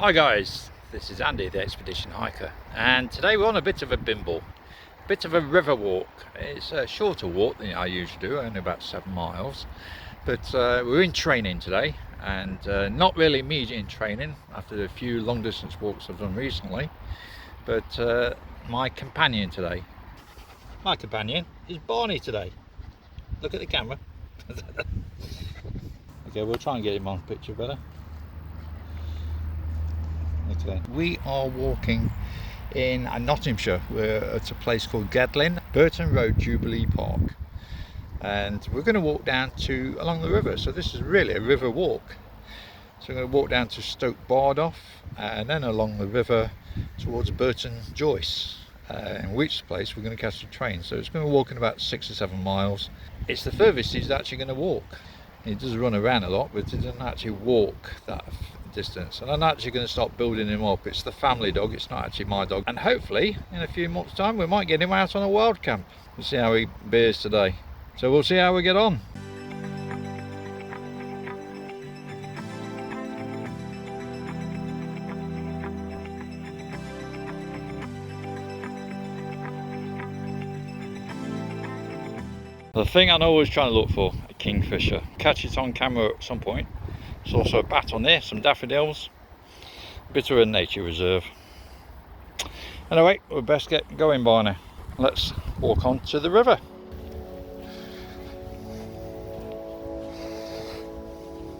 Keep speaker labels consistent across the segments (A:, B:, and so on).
A: Hi guys, this is Andy the Expedition Hiker, and today we're on a bit of a bimble, bit of a river walk. It's a shorter walk than I usually do, only about 7 miles, but we're in training today, and not really immediate in training after the few long distance walks I've done recently, but my companion is Barney today. Look at the camera. Okay, we'll try and get him on picture better. Today we are walking in Nottinghamshire. We're at a place called Gedlin, Burton Road, Jubilee Park, and we're going to walk down to along the river. So this is really a river walk. So we're going to walk down to Stoke Bardoff and then along the river towards Burton Joyce, in which place we're going to catch the train. So it's going to walk in about 6 or 7 miles. It's the furthest he's actually going to walk. He does run around a lot, but he doesn't actually walk that distance, and I'm actually going to start building him up. It's the family dog, it's not actually my dog, and hopefully in a few months time we might get him out on a wild camp. We'll see how he bears today, so we'll see how we get on. The thing I'm always trying to look for, a kingfisher. Catch it on camera at some point. There's also a bat on there, some daffodils, a bit of a nature reserve. Anyway, we'll best get going, Barney. Let's walk on to the river.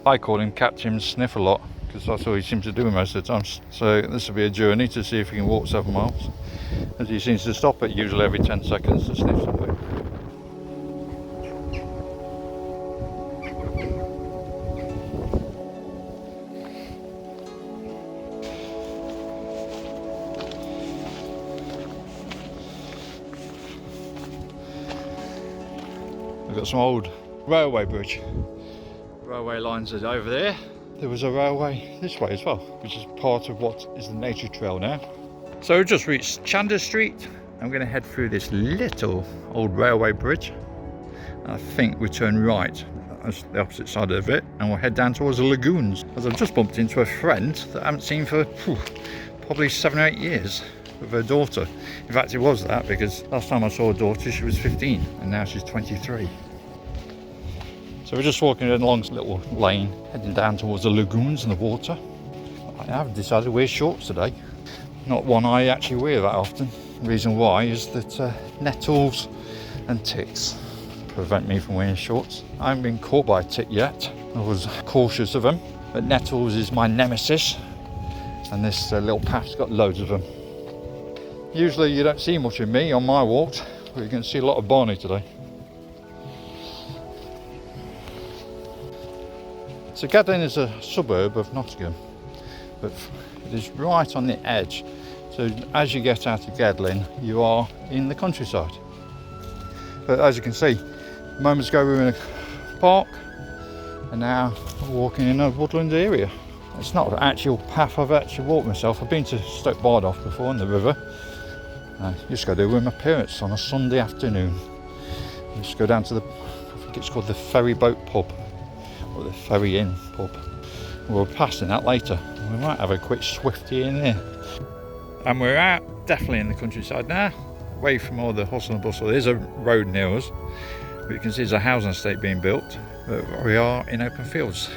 A: I call him Captain Sniff a lot, because that's all he seems to do most of the time. So this will be a journey to see if he can walk 7 miles, as he seems to stop it usually every 10 seconds to sniff something. We've got some old railway bridge. Railway lines are over there. There was a railway this way as well, which is part of what is the nature trail now. So we've just reached Chander Street. I'm going to head through this little old railway bridge. I think we turn right as the opposite side of it, and we'll head down towards the lagoons. As I've just bumped into a friend that I haven't seen for probably 7 or 8 years. With her daughter. In fact, it was that, because last time I saw her daughter she was 15 and now she's 23. So we're just walking along this little lane heading down towards the lagoons and the water. I have decided to wear shorts today, not one I actually wear that often. The reason why is that nettles and ticks prevent me from wearing shorts. I haven't been caught by a tick yet. I was cautious of them, but nettles is my nemesis, and this little path's got loads of them. Usually you don't see much of me on my walks, but you're going to see a lot of Barney today. So Gedlin is a suburb of Nottingham, but it is right on the edge. So as you get out of Gedlin, you are in the countryside. But as you can see, moments ago we were in a park, and now we're walking in a woodland area. It's not an actual path I've actually walked myself. I've been to Stoke Bardoff before on the river. I used to go there with my parents on a Sunday afternoon. I used to go down to the, I think it's called the Ferry Boat pub, or the Ferry Inn pub. We'll be passing that later. We might have a quick swifty in there. And we're out, definitely in the countryside now, away from all the hustle and bustle. There's a road near us, but you can see there's a housing estate being built, but we are in open fields.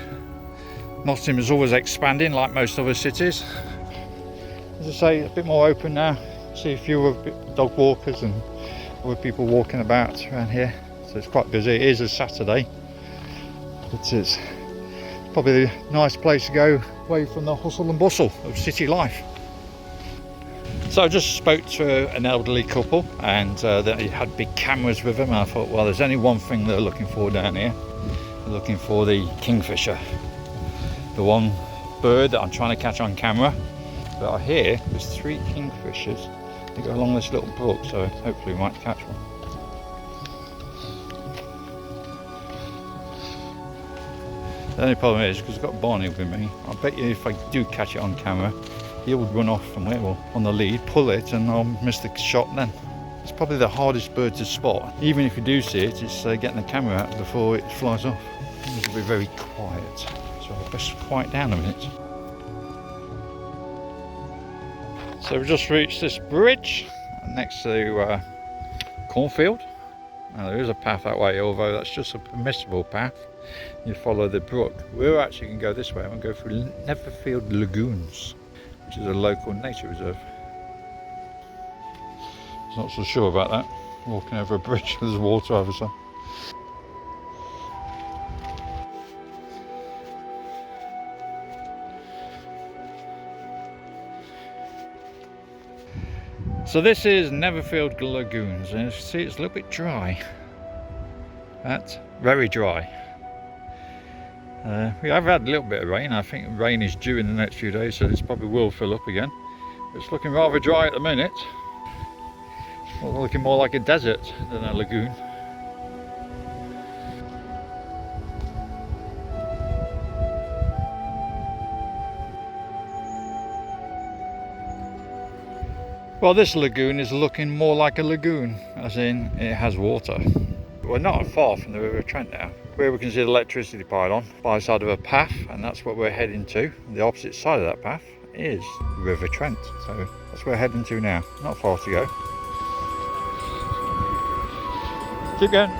A: Nottingham is always expanding like most other cities. As I say, it's a bit more open now. See a few dog walkers and other people walking about around here, so it's quite busy. It is a Saturday, but it's probably a nice place to go away from the hustle and bustle of city life. So I just spoke to an elderly couple, and they had big cameras with them, and I thought, well, there's only one thing they're looking for down here. They're looking for the kingfisher, the one bird that I'm trying to catch on camera. But I hear there's 3 kingfishers. They go along this little brook, so hopefully we might catch one. The only problem is, because I've got Barney with me, I bet you if I do catch it on camera, he would run off from there, well, on the lead, pull it, and I'll miss the shot then. It's probably the hardest bird to spot. Even if you do see it, it's getting the camera out before it flies off. It will be very quiet, so I'll best quiet down a minute. So we've just reached this bridge next to cornfield. Now there is a path that way, although that's just a permissible path. You follow the brook. We're actually going to go this way and go through Netherfield Lagoons, which is a local nature reserve. I'm not so sure about that, walking over a bridge with water over some. So this is Neverfield Lagoons, and as you see it's a little bit dry. That's very dry. We have had a little bit of rain. I think rain is due in the next few days, so this probably will fill up again. It's looking rather dry at the minute. Well, looking more like a desert than a lagoon. Well, this lagoon is looking more like a lagoon, as in it has water. We're not far from the River Trent now, where we can see the electricity pylon by the side of a path, and that's what we're heading to. The opposite side of that path is River Trent, so that's where we're heading to now. Not far to go. Keep going.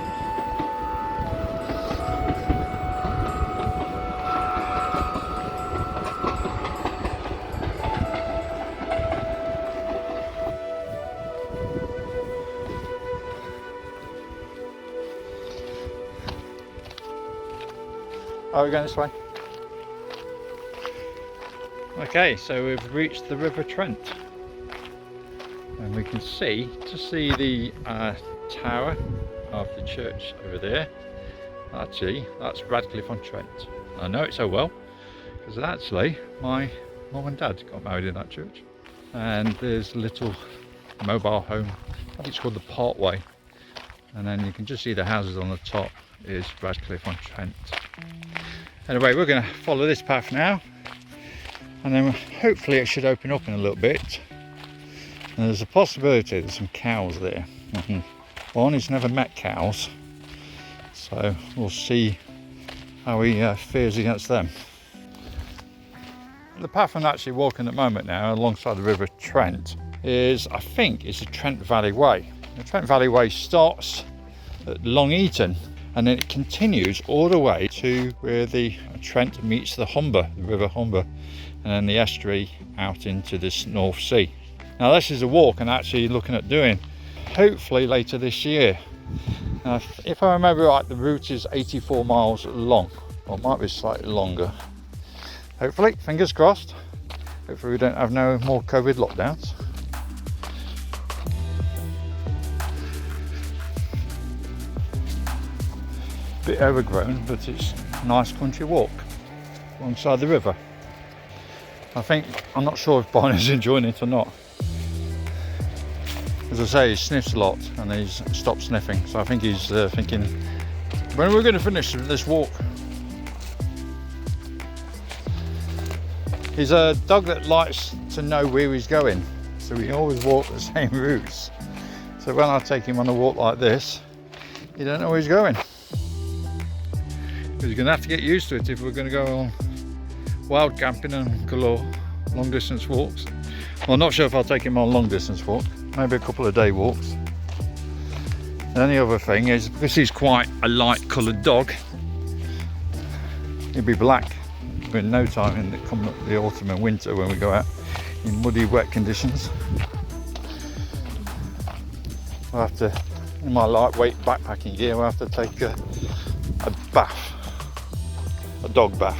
A: Oh, we're going this way. Okay, so we've reached the River Trent, and we can see the tower of the church over there. Actually, that's Radcliffe-on-Trent. I know it so well because actually my mum and dad got married in that church. And there's a little mobile home. I think it's called the Parkway, and then you can just see the houses on the top is Radcliffe-on-Trent. Anyway, we're going to follow this path now, and then hopefully it should open up in a little bit. And there's a possibility there's some cows there. One has never met cows, so we'll see how he fares against them. The path I'm actually walking at the moment now alongside the River Trent is, I think it's the Trent Valley Way. The Trent Valley Way starts at Long Eaton, and then it continues all the way to where the Trent meets the Humber, the River Humber, and then the estuary out into this North Sea. Now this is a walk I'm actually looking at doing, hopefully later this year. Now, if I remember right, the route is 84 miles long, or it might be slightly longer. Hopefully, fingers crossed, hopefully we don't have no more COVID lockdowns. Bit overgrown, but it's a nice country walk alongside the river. I'm not sure if Barney's enjoying it or not. As I say, he sniffs a lot and he's stopped sniffing, so I think he's thinking, when are we going to finish this walk? He's a dog that likes to know where he's going, so we always walk the same routes. So when I take him on a walk like this, he don't know where he's going. He's going to have to get used to it if we're going to go on wild camping and galore long distance walks. Well, I'm not sure if I'll take him on a long distance walk, maybe a couple of day walks. And the other thing is, because he's quite a light coloured dog, he'll be black in no time in the autumn and winter when we go out in muddy, wet conditions. I'll have to, in my lightweight backpacking gear, I'll have to take a bath, a dog bath.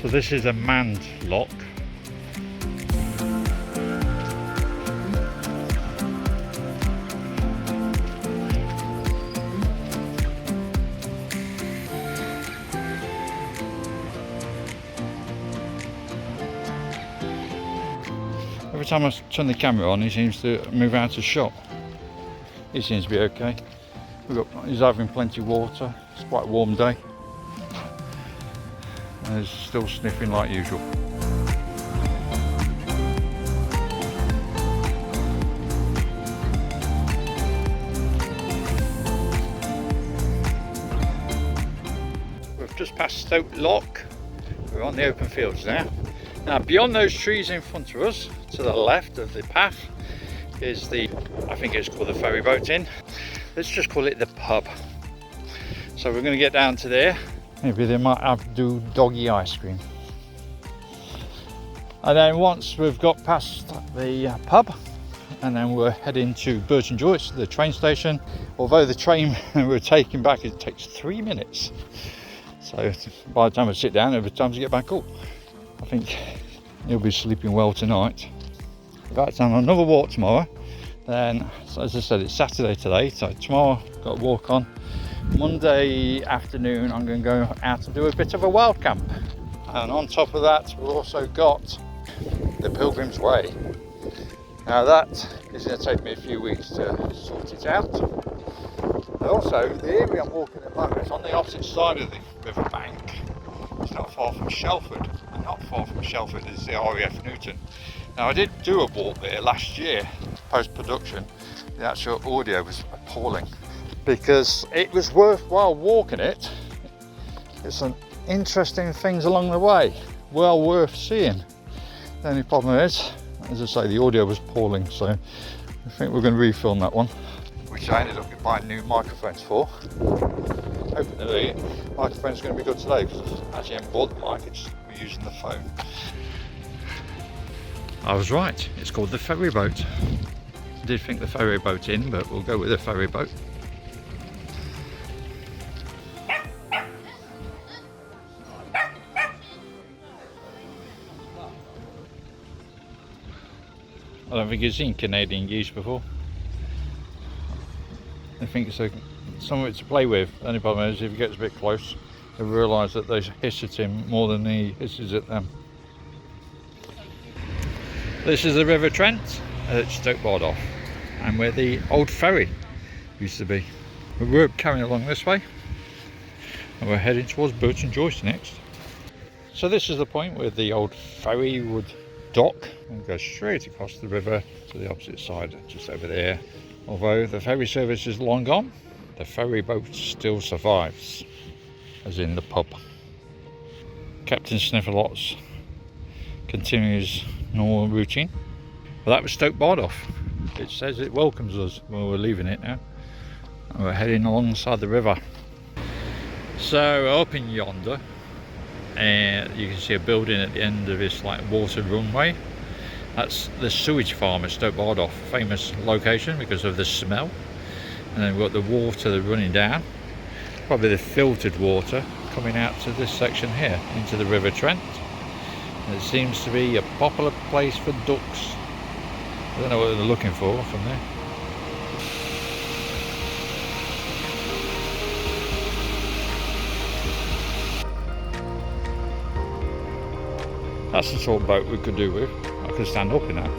A: So this is a manned lock. Every time I turn the camera on, he seems to move out of shot. He seems to be okay. He's having plenty of water. It's quite a warm day. And he's still sniffing like usual. We've just passed Stoke Lock. We're on the open fields now. Now beyond those trees in front of us, to the left of the path, is the, I think it's called the Ferry Boat Inn. Let's just call it the pub. So we're going to get down to there. Maybe they might do doggy ice cream. And then once we've got past the pub, and then we're heading to Burton, the train station. Although the train we're taking back, it takes 3 minutes. So by the time I sit down, it'll be time to get back up. I think you'll be sleeping well tonight. Back down on another walk tomorrow. Then, so as I said, it's Saturday today, so tomorrow I've got a walk on. Monday afternoon I'm going to go out and do a bit of a wild camp. And on top of that we've also got the Pilgrim's Way. Now that is going to take me a few weeks to sort it out. And also the area I'm walking at the moment is on the opposite side of the river bank. It's not far from Shelford, and not far from Shelford is the RAF Newton. Now I did do a walk there last year, post-production. The actual audio was appalling because it was worthwhile walking it. There's some interesting things along the way, well worth seeing. The only problem is, as I say, the audio was appalling, so I think we're going to refilm that one, which I ended up buying new microphones for. Hoping that the microphone's going to be good today, because I actually haven't bought the mic, we're using the phone. I was right, it's called the Ferry Boat. I did think the Ferry Boat Inn, but we'll go with the Ferry Boat. I don't think you've seen Canadian geese before. I think it's something to play with. The only problem is if he gets a bit close, they realise that they hiss at him more than he hisses at them. This is the River Trent at Stoke Bardolph, and where the old ferry used to be. We're carrying along this way, and we're heading towards Burton next. So this is the point where the old ferry would dock and go straight across the river to the opposite side, just over there. Although the ferry service is long gone, the ferry boat still survives, as in the pub. Captain Snifferlots continues normal routine. Well, that was Stoke Bardolph. It says it welcomes us when we're leaving it now. And we're heading alongside the river. So up in yonder, you can see a building at the end of this like water runway. That's the sewage farm at Stoke Bardolph, famous location because of the smell. And then we've got the water running down, probably the filtered water coming out to this section here into the River Trent. And it seems to be a popular place for ducks. I don't know what they're looking for from there. That's the sort of boat we could do with. I could stand up in that.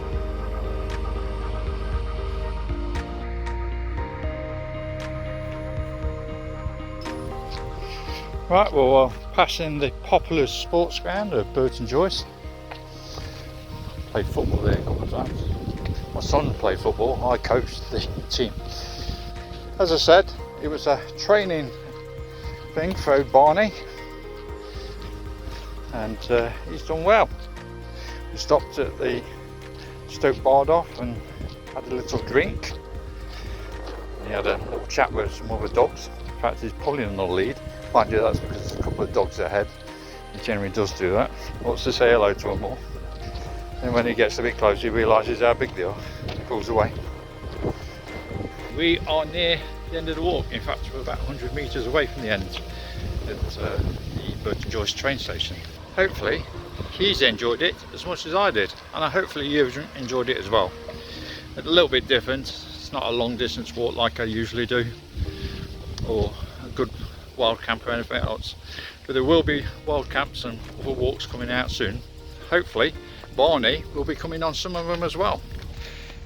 A: Right, well, passing the popular sports ground of Burton. Played football there a couple of times. My son played football, I coached the team. As I said, it was a training thing for Barney, and he's done well. We stopped at the Stoke Bardolph and had a little drink. He had a little chat with some other dogs. In fact, he's pulling on the lead. Mind you, that's because there's a couple of dogs ahead. He generally does do that. Wants to say hello to them all. And when he gets a bit closer, he realises how big they are. He pulls away. We are near the end of the walk. In fact, we're about 100 metres away from the end at the Burton train station. hopefully he's enjoyed it as much as I did, and hopefully you've enjoyed it as well. A little bit different. It's not a long distance walk like I usually do, or a good wild camp or anything else, but there will be wild camps and other walks coming out soon. Hopefully Barney will be coming on some of them as well.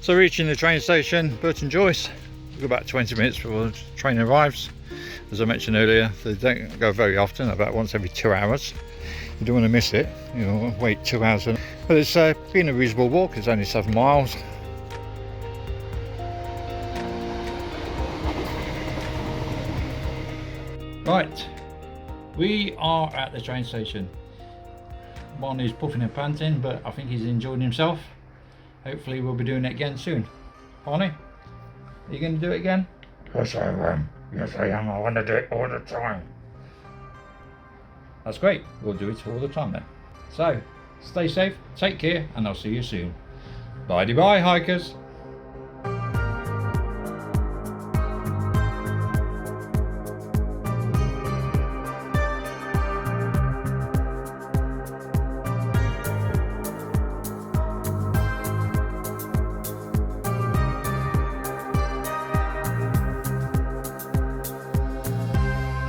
A: So reaching the train station, Burton Joyce, we've got about 20 minutes before the train arrives. As I mentioned earlier, they don't go very often, about once every 2 hours. You don't want to miss it, you know, wait 2 hours. But it's been a reasonable walk, it's only 7 miles. Right, we are at the train station. Barney's puffing and panting, but I think he's enjoying himself. Hopefully we'll be doing it again soon. Barney, are you going to do it again?
B: Yes, I am. Yes, I am. I want to do it all the time.
A: That's great. We'll do it all the time then. So, stay safe, take care, and I'll see you soon. Bye-bye, hikers.